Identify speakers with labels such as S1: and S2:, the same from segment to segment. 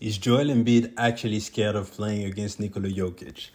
S1: Is Joel Embiid actually scared of playing against Nikola Jokic?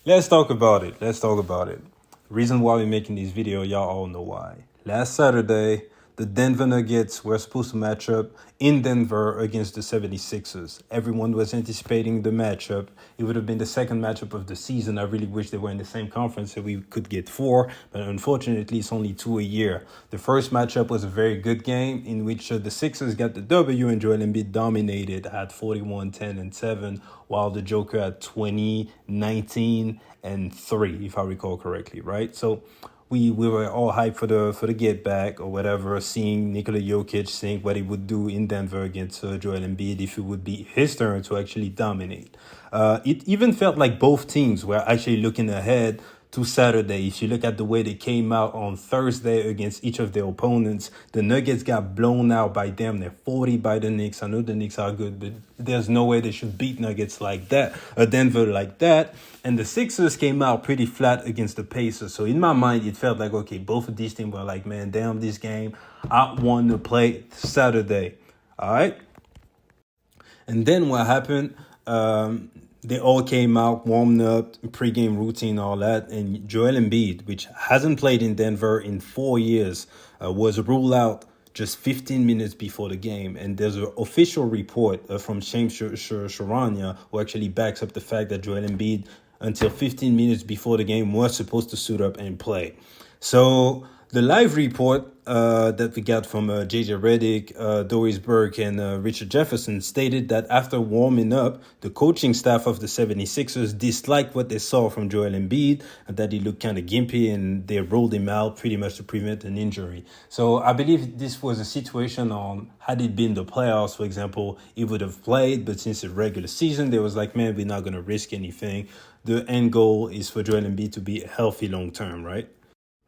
S1: Let's talk about it. Reason why we're making this video, y'all all know why. Last Saturday, the Denver Nuggets were supposed to match up in Denver against the 76ers. Everyone was anticipating the matchup. It would have been the second matchup of the season. I really wish they were in the same conference so we could get four, but unfortunately it's only two a year. The first matchup was a very good game in which the Sixers got the W and Joel Embiid dominated at 41, 10, and 7, while the Joker had 20, 19, and 3, if I recall correctly, right? So we were all hyped for the get back or whatever, seeing Nikola Jokic, seeing what he would do in Denver against Joel Embiid if it would be his turn to actually dominate. It even felt like both teams were actually looking ahead to Saturday. If you look at the way they came out on Thursday against each of their opponents, the Nuggets got blown out by damn near 40 by the Knicks. I know the Knicks are good, but there's no way they should beat Nuggets like that, Denver like that. And the Sixers came out pretty flat against the Pacers. So in my mind, it felt like, okay, both of these teams were like, man, damn this game. I want to play Saturday. All right. And then what happened? They all came out, warmed up, pregame routine, all that. And Joel Embiid, which hasn't played in Denver in 4 years, was ruled out just 15 minutes before the game. And there's an official report from Shams Charania who actually backs up the fact that Joel Embiid, until 15 minutes before the game, was supposed to suit up and play. So the live report that we got from JJ Redick, Doris Burke, and Richard Jefferson stated that after warming up, the coaching staff of the 76ers disliked what they saw from Joel Embiid, and that he looked kind of gimpy, and they rolled him out pretty much to prevent an injury. So I believe this was a situation on, had it been the playoffs, for example, he would have played, but since it's regular season, they was like, man, we're not going to risk anything. The end goal is for Joel Embiid to be healthy long term, right?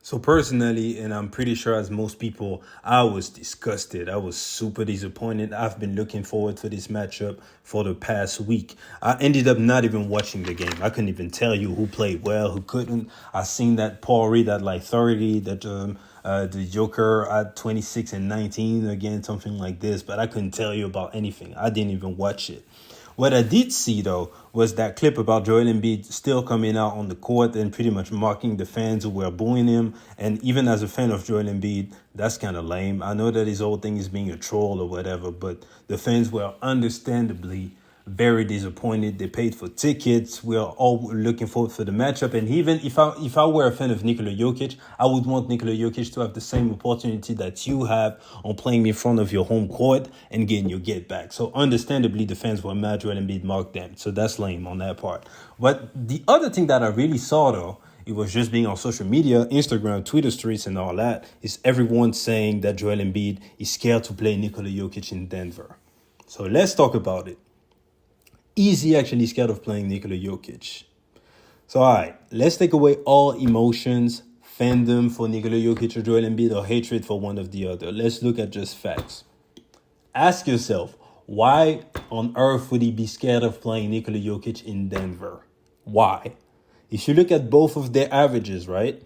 S1: So personally, and I'm pretty sure as most people, I was disgusted. I was super disappointed. I've been looking forward to this matchup for the past week. I ended up not even watching the game. I couldn't even tell you who played well, who couldn't. I seen that Paul Reed at like 30, that the Joker at 26 and 19, again, something like this. But I couldn't tell you about anything. I didn't even watch it. What I did see, though, was that clip about Joel Embiid still coming out on the court and pretty much mocking the fans who were booing him. And even as a fan of Joel Embiid, that's kind of lame. I know that his whole thing is being a troll or whatever, but the fans were understandably very disappointed. They paid for tickets. We are all looking forward for the matchup. And even if I were a fan of Nikola Jokic, I would want Nikola Jokic to have the same opportunity that you have on playing in front of your home court and getting your get back. So understandably, the fans were mad Joel Embiid mocked them. So that's lame on that part. But the other thing that I really saw, though, it was just being on social media, Instagram, Twitter streets, and all that, is everyone saying that Joel Embiid is scared to play Nikola Jokic in Denver. So let's talk about it. Is he actually scared of playing Nikola Jokic? So, all right, let's take away all emotions, fandom for Nikola Jokic or Joel Embiid, or hatred for one of the other. Let's look at just facts. Ask yourself, why on earth would he be scared of playing Nikola Jokic in Denver? Why? If you look at both of their averages, right?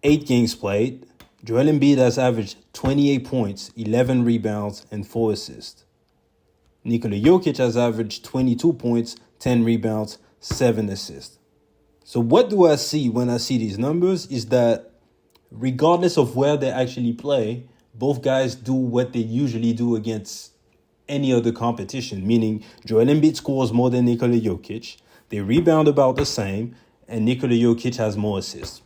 S1: 8 games played, Joel Embiid has averaged 28 points, 11 rebounds, and 4 assists. Nikola Jokic has averaged 22 points, 10 rebounds, 7 assists. So what do I see when I see these numbers is that regardless of where they actually play, both guys do what they usually do against any other competition, meaning Joel Embiid scores more than Nikola Jokic, they rebound about the same, and Nikola Jokic has more assists.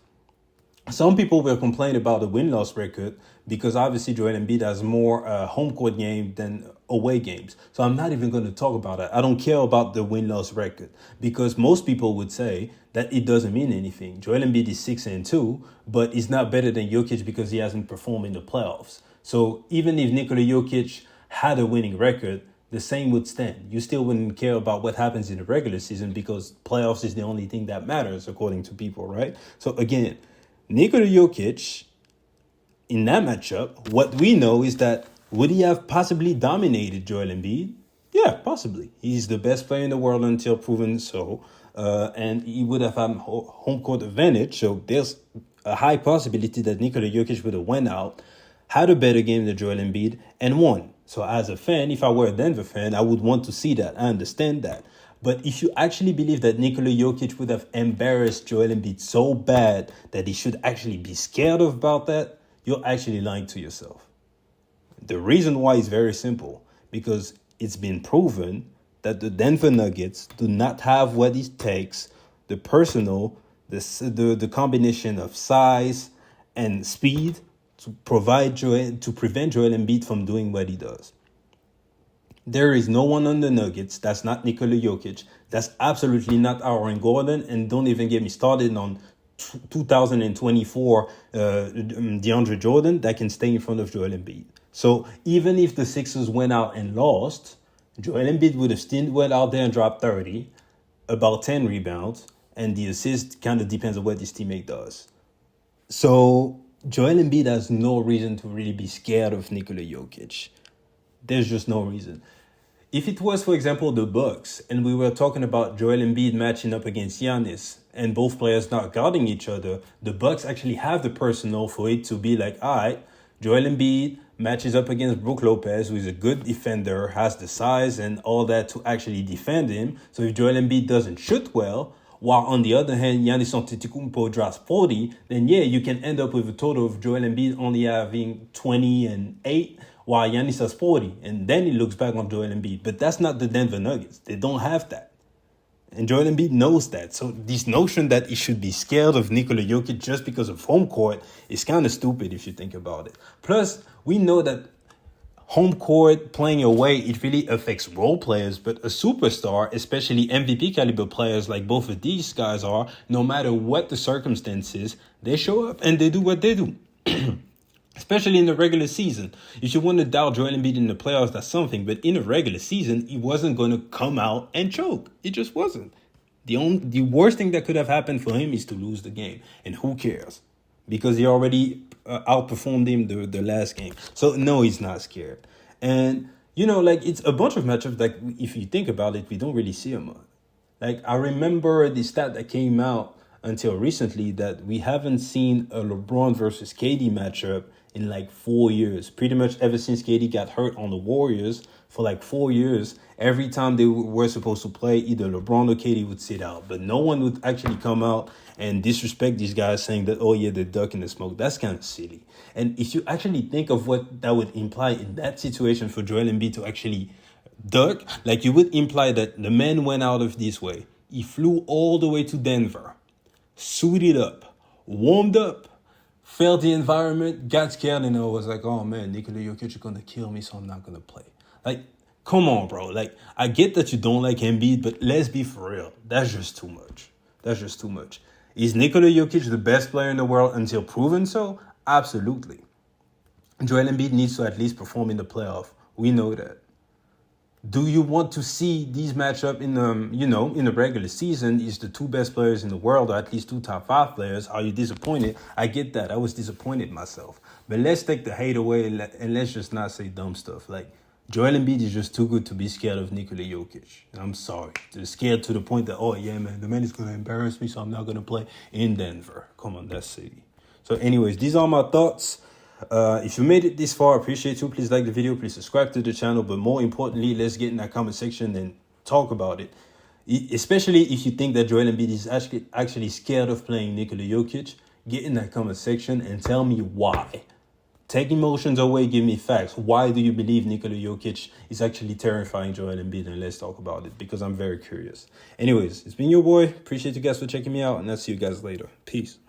S1: Some people will complain about the win-loss record because obviously Joel Embiid has more home court game than away games. So I'm not even going to talk about that. I don't care about the win-loss record because most people would say that it doesn't mean anything. Joel Embiid is 6-2, but he's not better than Jokic because he hasn't performed in the playoffs. So even if Nikola Jokic had a winning record, the same would stand. You still wouldn't care about what happens in the regular season because playoffs is the only thing that matters according to people, right? So again, Nikola Jokic, in that matchup, what we know is that would he have possibly dominated Joel Embiid? Yeah, possibly. He's the best player in the world until proven so. And he would have had home court advantage. So there's a high possibility that Nikola Jokic would have went out, had a better game than Joel Embiid, and won. So as a fan, if I were a Denver fan, I would want to see that. I understand that. But if you actually believe that Nikola Jokic would have embarrassed Joel Embiid so bad that he should actually be scared of about that, you're actually lying to yourself. The reason why is very simple, because it's been proven that the Denver Nuggets do not have what it takes, the personnel, the combination of size and speed to prevent Joel Embiid from doing what he does. There is no one on the Nuggets that's not Nikola Jokic. That's absolutely not Aaron Gordon. And don't even get me started on 2024 DeAndre Jordan that can stay in front of Joel Embiid. So even if the Sixers went out and lost, Joel Embiid would have still went out there and dropped 30, about 10 rebounds, and the assist kind of depends on what this teammate does. So Joel Embiid has no reason to really be scared of Nikola Jokic. There's just no reason. If it was, for example, the Bucks, and we were talking about Joel Embiid matching up against Giannis, and both players not guarding each other, the Bucks actually have the personnel for it to be like, all right, Joel Embiid matches up against Brook Lopez, who is a good defender, has the size and all that to actually defend him. So if Joel Embiid doesn't shoot well, while on the other hand, Giannis Antetokounmpo drops 40, then yeah, you can end up with a total of Joel Embiid only having 20 and 8, while Giannis has 40. And then he looks back on Joel Embiid. But that's not the Denver Nuggets. They don't have that. And Joel Embiid knows that. So this notion that he should be scared of Nikola Jokic just because of home court is kind of stupid if you think about it. Plus, we know that home court playing away, it really affects role players. But a superstar, especially MVP caliber players like both of these guys are, no matter what the circumstances, they show up and they do what they do. Especially in the regular season. If you want to doubt Joel Embiid in the playoffs, that's something. But in the regular season, he wasn't going to come out and choke. It just wasn't. The worst thing that could have happened for him is to lose the game. And who cares? Because he already outperformed him the last game. So, no, he's not scared. And, it's a bunch of matchups that, if you think about it, we don't really see him on. Like, I remember the stat that came out until recently that we haven't seen a LeBron versus KD matchup in like 4 years. Pretty much ever since KD got hurt on the Warriors for like 4 years, every time they were supposed to play, either LeBron or KD would sit out. But no one would actually come out and disrespect these guys saying that, oh yeah, they're ducking the smoke. That's kind of silly. And if you actually think of what that would imply in that situation for Joel Embiid to actually duck, like you would imply that the man went out of this way. He flew all the way to Denver, suited up, warmed up, felt the environment, got scared, and I was like, oh man, Nikola Jokic is going to kill me, so I'm not going to play. Like, come on, bro. Like, I get that you don't like Embiid, but let's be for real. That's just too much. That's just too much. Is Nikola Jokic the best player in the world until proven so? Absolutely. Joel Embiid needs to at least perform in the playoff. We know that. Do you want to see these matchup in the regular season? Is the two best players in the world, or at least two top 5 players? Are you disappointed? I get that. I was disappointed myself. But let's take the hate away and let's just not say dumb stuff. Like, Joel Embiid is just too good to be scared of Nikola Jokic. I'm sorry. They're scared to the point that, oh yeah, man, the man is going to embarrass me, so I'm not going to play in Denver. Come on, that's silly. So anyways, these are my thoughts. If you made it this far, I appreciate you. Please like the video. Please subscribe to the channel. But more importantly, let's get in that comment section and talk about it. Especially if you think that Joel Embiid is actually scared of playing Nikola Jokic. Get in that comment section and tell me why. Take emotions away. Give me facts. Why do you believe Nikola Jokic is actually terrifying Joel Embiid? And let's talk about it because I'm very curious. Anyways, it's been your boy. Appreciate you guys for checking me out. And I'll see you guys later. Peace.